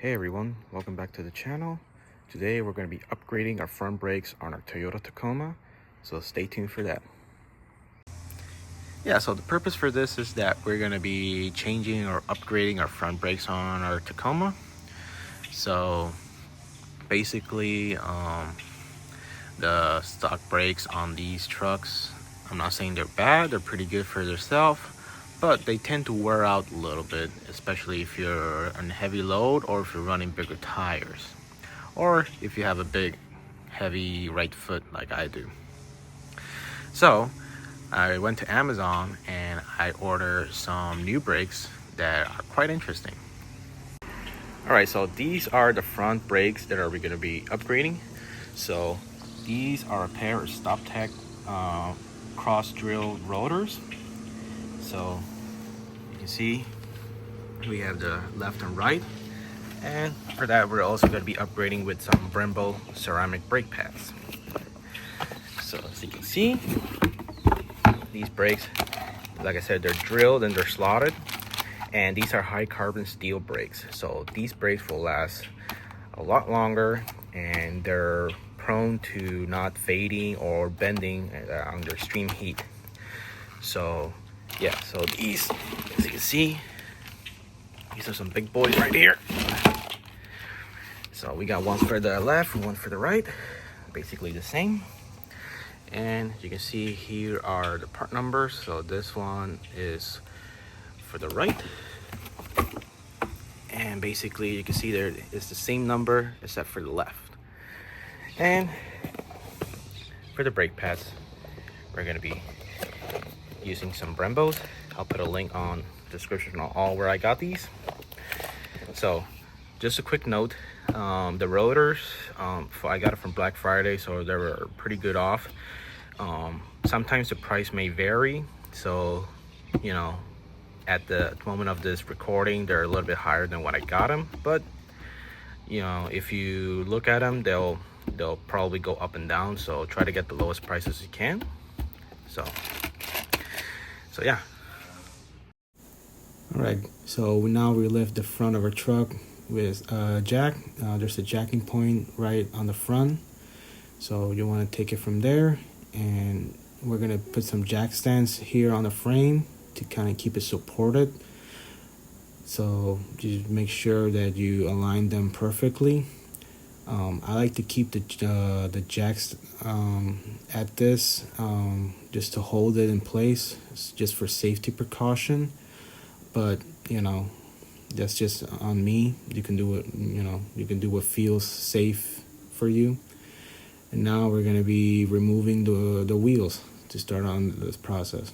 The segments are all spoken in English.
Hey everyone, welcome back to the channel. Today we're going to be upgrading our front brakes on our Toyota Tacoma, so stay tuned for that. Yeah, so the purpose for this is that we're going to be changing or upgrading our front brakes on our Tacoma. So basically the stock brakes on these trucks, I'm not saying they're bad, they're pretty good for themselves, but they tend to wear out a little bit, especially if you're on heavy load or if you're running bigger tires, or if you have a big heavy right foot like I do. So I went to Amazon and I ordered some new brakes that are quite interesting. Alright, so these are the front brakes that we're going to be upgrading. So these are a pair of Stoptech cross drill rotors. So you can see we have the left and right, and for that we're also going to be upgrading with some Brembo ceramic brake pads. So as you can see, these brakes, like I said, they're drilled and they're slotted, and these are high carbon steel brakes. So these brakes will last a lot longer, and they're prone to not fading or bending under extreme heat. So yeah, so these, as you can see, these are some big boys right here. So we got one for the left and one for the right, basically the same. And you can see here are the part numbers. So this one is for the right, and basically you can see there is the same number except for the left. And for the brake pads, we're going to be using some Brembos. I'll put a link on the description on all where I got these. So just a quick note, the rotors, I got it from Black Friday, so they were pretty good off. Sometimes the price may vary, so you know, at the moment of this recording they're a little bit higher than what I got them, but you know, if you look at them, they'll probably go up and down, so try to get the lowest prices you can. So yeah. All right, so now we lift the front of our truck with a jack. There's a jacking point right on the front, so you want to take it from there, and we're gonna put some jack stands here on the frame to kind of keep it supported. So just make sure that you align them perfectly. I like to keep the jacks at this just to hold it in place, just for safety precaution. But you know, that's just on me. You can do it, you know, you can do what feels safe for you. And now we're going to be removing the wheels to start on this process.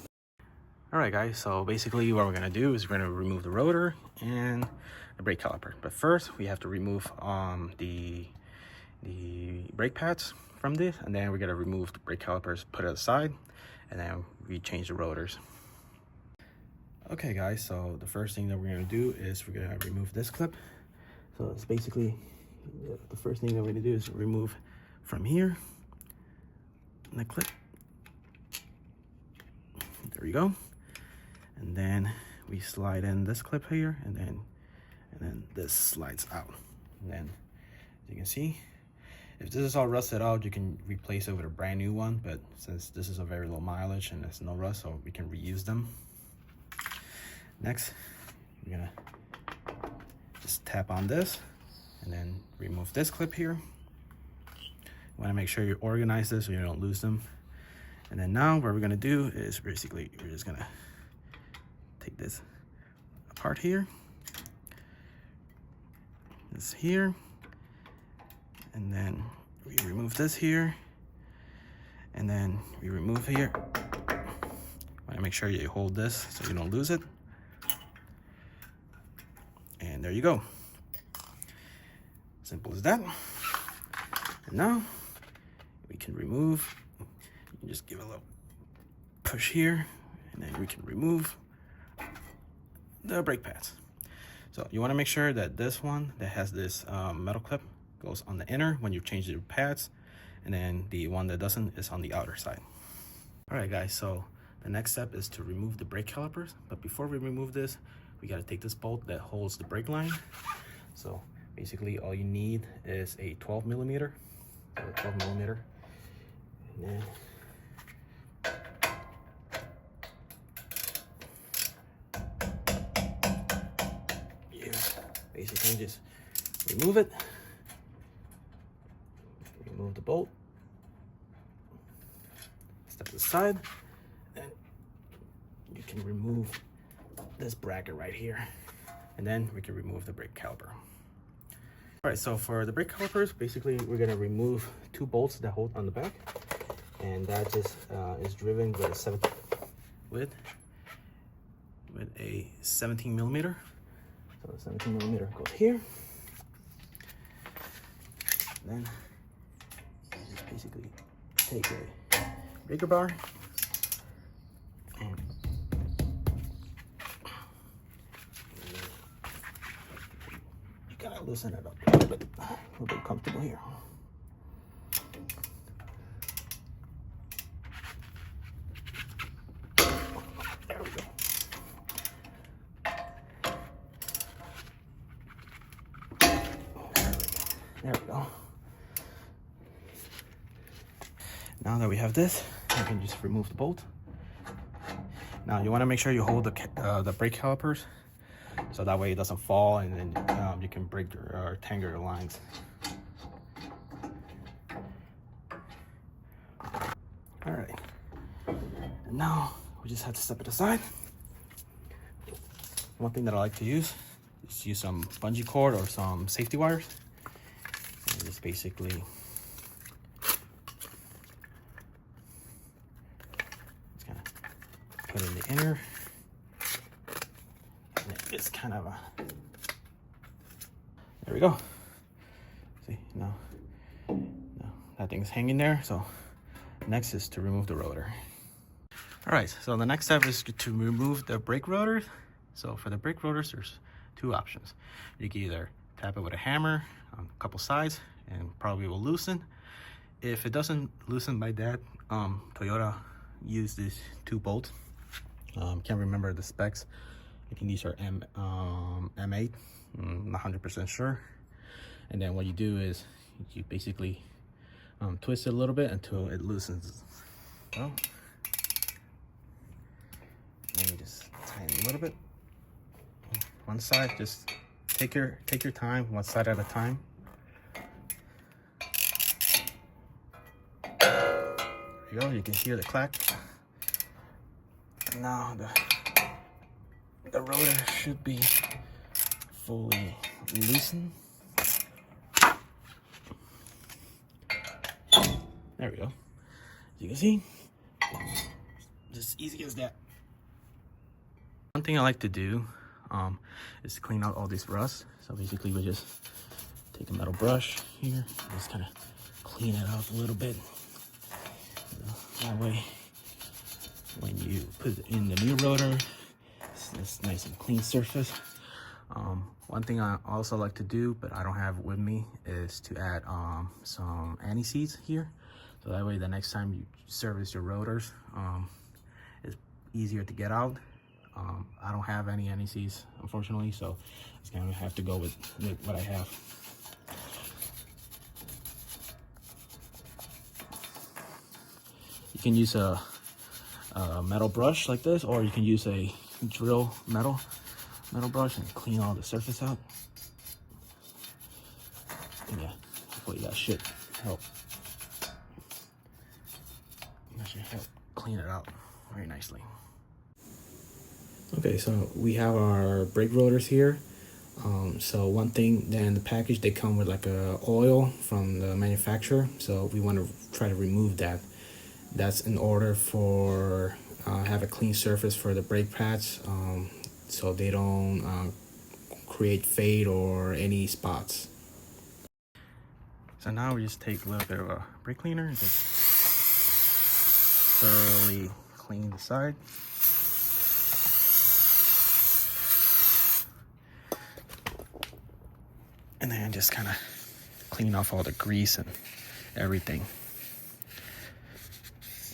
All right guys, so basically what we're going to do is we're going to remove the rotor and the brake caliper. But first we have to remove the brake pads from this, and then we're going to remove the brake calipers, put it aside, and then we change the rotors. Okay guys, so the first thing that we're going to do is we're going to remove this clip. So it's basically the first thing that we're going to do is remove from here the clip. There we go. And then we slide in this clip here, and then this slides out. And then as you can see, if this is all rusted out, you can replace it with a brand new one, but since this is a very low mileage and there's no rust, so we can reuse them. Next, we're gonna just tap on this and then remove this clip here. You wanna make sure you organize this so you don't lose them. And then now what we're gonna do is basically, we're just gonna take this apart here, this here, and then we remove this here, and then we remove here. Wanna make sure you hold this so you don't lose it. And there you go. Simple as that. And now we can remove. You can just give a little push here, and then we can remove the brake pads. So you want to make sure that this one that has this metal clip goes on the inner when you change the pads, and then the one that doesn't is on the outer side. All right guys, so the next step is to remove the brake calipers. But before we remove this, we got to take this bolt that holds the brake line. So Basically, all you need is a 12 millimeter. So 12 millimeter. And then you basically just remove it. Remove the bolt. Step to the side. And you can remove this bracket right here. And then we can remove the brake caliper. All right, so for the brake calipers, basically we're gonna remove 2 bolts that hold on the back, and that just is driven with a 17 millimeter. So the 17 millimeter goes here. Then you just basically take a breaker bar and gotta loosen it up a little bit comfortable here. There we go. There we go. Now that we have this, you can just remove the bolt. Now you want to make sure you hold the brake calipers, so that way it doesn't fall, and then you can break or tangle your lines. All right, and now we just have to step it aside. One thing that I like to use is use some bungee cord or some safety wires, and just basically just kind of put in the inner. It's kind of there we go. See, now that thing's hanging there. So next is to remove the rotor. All right, so the next step is to remove the brake rotors. So for the brake rotors, there's 2 options. You can either tap it with a hammer on a couple sides and probably will loosen. If it doesn't loosen by that, Toyota used these 2 bolts. Can't remember the specs. I think these are M8, I'm not 100% sure. And then what you do is you basically twist it a little bit until it loosens. So, and you just tighten a little bit. One side, just take your time, one side at a time. There you go, you can hear the clack. And now the rotor should be fully loosened. There we go. As you can see, just easy as that. One thing I like to do is to clean out all this rust. So basically we just take a metal brush here, just kind of clean it off a little bit. That way, when you put in the new rotor, it's nice and clean surface. One thing I also like to do, but I don't have it with me, is to add some anti-seize here. So that way the next time you service your rotors, it's easier to get out. I don't have any anti-seize, unfortunately, so it's gonna have to go with what I have. You can use a metal brush like this, or you can use a drill metal brush and clean all the surface out. And yeah, hopefully that should help. That should help clean it out very nicely. Okay, so we have our brake rotors here. So one thing, then the package, they come with like a oil from the manufacturer. So we want to try to remove that. That's in order for have a clean surface for the brake pads, so they don't create fade or any spots. So now we just take a little bit of a brake cleaner and just thoroughly clean the side. And then just kind of clean off all the grease and everything.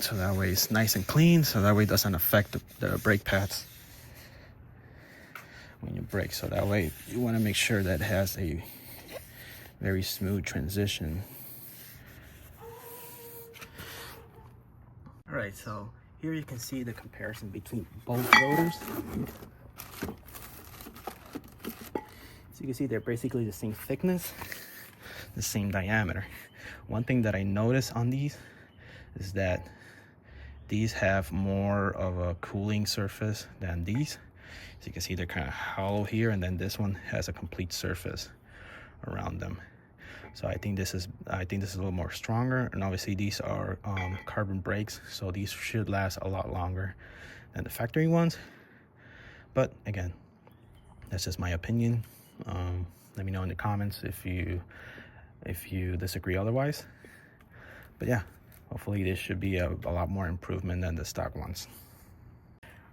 So that way it's nice and clean, so that way it doesn't affect the brake pads when you brake. So that way you want to make sure that it has a very smooth transition. All right, so here you can see the comparison between both rotors. So you can see they're basically the same thickness, the same diameter. One thing that I noticed on these is that these have more of a cooling surface than these. So you can see they're kind of hollow here, and then this one has a complete surface around them. So I think this is a little more stronger, and obviously these are carbon brakes, so these should last a lot longer than the factory ones. But again, that's just my opinion. Let me know in the comments if you disagree otherwise. But yeah, hopefully this should be a lot more improvement than the stock ones.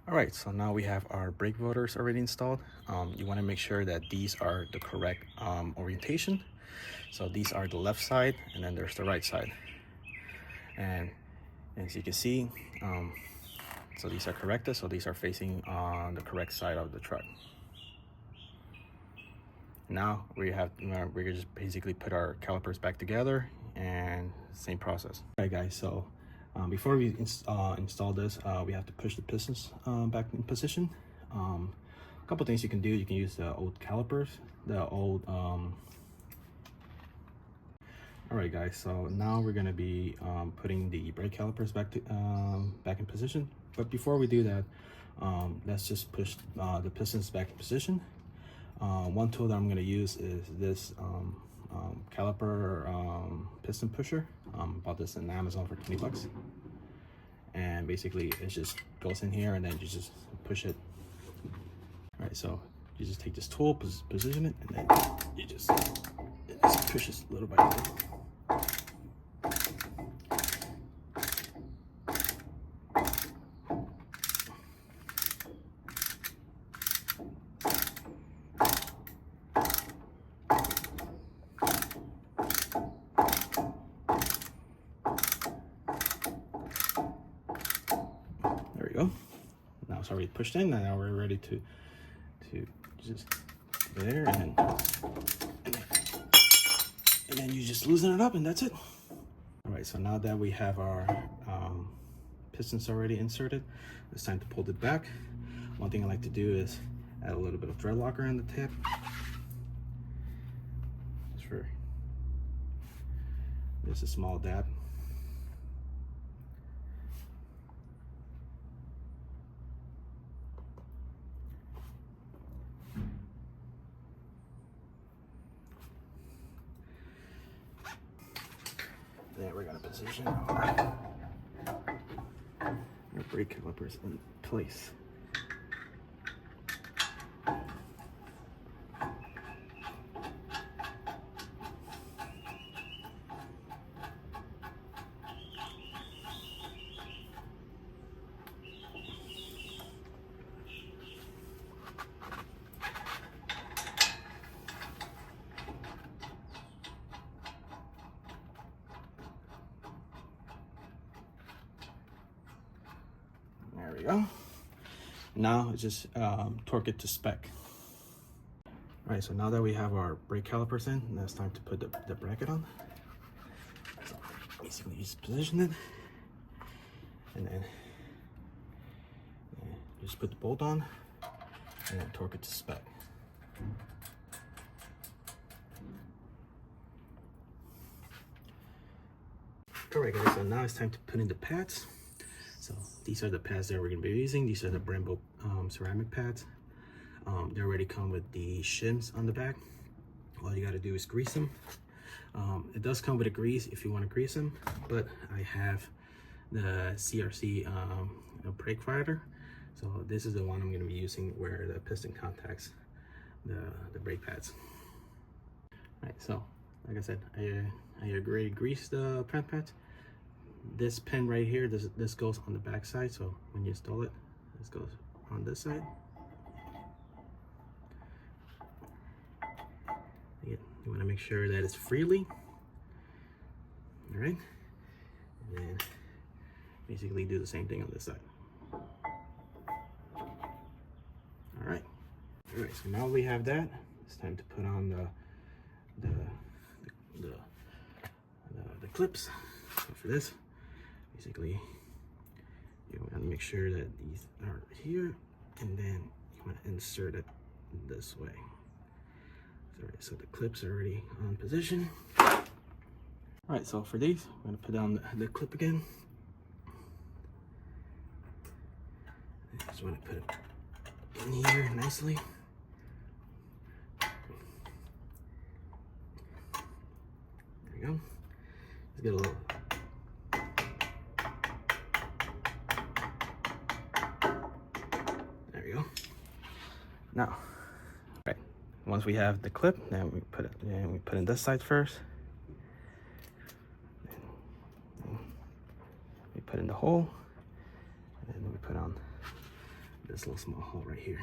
All right, so now we have our brake rotors already installed. You want to make sure that these are the correct orientation. So these are the left side, and then there's the right side. And as you can see, so these are corrected, so these are facing on the correct side of the truck. Now we just basically put our calipers back together, and same process. All right, guys, so before we install this, we have to push the pistons back in position. A couple things you can do. You can use the old calipers, All right, guys, so now we're gonna be putting the brake calipers back in position. But before we do that, let's just push the pistons back in position. One tool that I'm gonna use is this caliper piston pusher. Bought this on Amazon for 20 bucks. And basically it just goes in here, and then you just push it. All right, so you just take this tool, position it, and then it just pushes little by little. There we go. Now it's already pushed in, and now we're ready to just there, and then you just loosen it up, and that's it. All right, so now that we have our pistons already inserted, it's time to pull it back. One thing I like to do is add a little bit of thread locker on the tip, just a small dab. Then we're gonna position our brake calipers in place. There we go. Now it's just torque it to spec. All right, so now that we have our brake calipers in, now it's time to put the bracket on. So basically just position it, and then just put the bolt on, and then torque it to spec. All right, guys, so now it's time to put in the pads. So these are the pads that we're going to be using. These are the Brembo ceramic pads. They already come with the shims on the back. All you got to do is grease them. It does come with a grease if you want to grease them, but I have the CRC brake fighter. So this is the one I'm going to be using where the piston contacts the brake pads. All right, so like I said, I already greased the front pads. This pin right here, this goes on the back side, so when you install it, this goes on this side. You want to make sure that it's freely. All right, and then basically do the same thing on this side. All right, so now we have that. It's time to put on clips. So for this, basically, you want to make sure that these are here, and then you want to insert it this way. So the clips are already on position. All right, so for these, I'm going to put down the clip again. I just want to put it in here nicely. There we go. Let's get a little. There we go. Now, right. Once we have the clip, then we put it in this side first. We put in the hole, and then we put on this little small hole right here.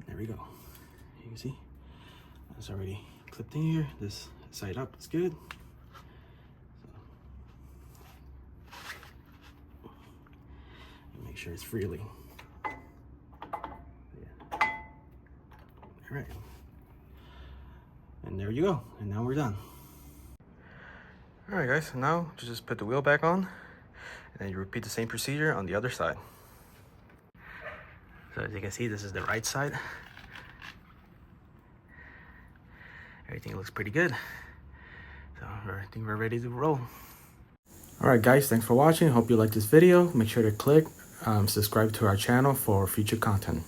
There we go. You can see it's already clipped in here. This side up is good. So, make sure it's freely. Yeah. All right. And there you go. And now we're done. All right, guys. So now just put the wheel back on, and then you repeat the same procedure on the other side. So as you can see, this is the right side. Everything looks pretty good. So I think we're ready to roll. All right, guys, thanks for watching. Hope you liked this video. Make sure to click subscribe to our channel for future content.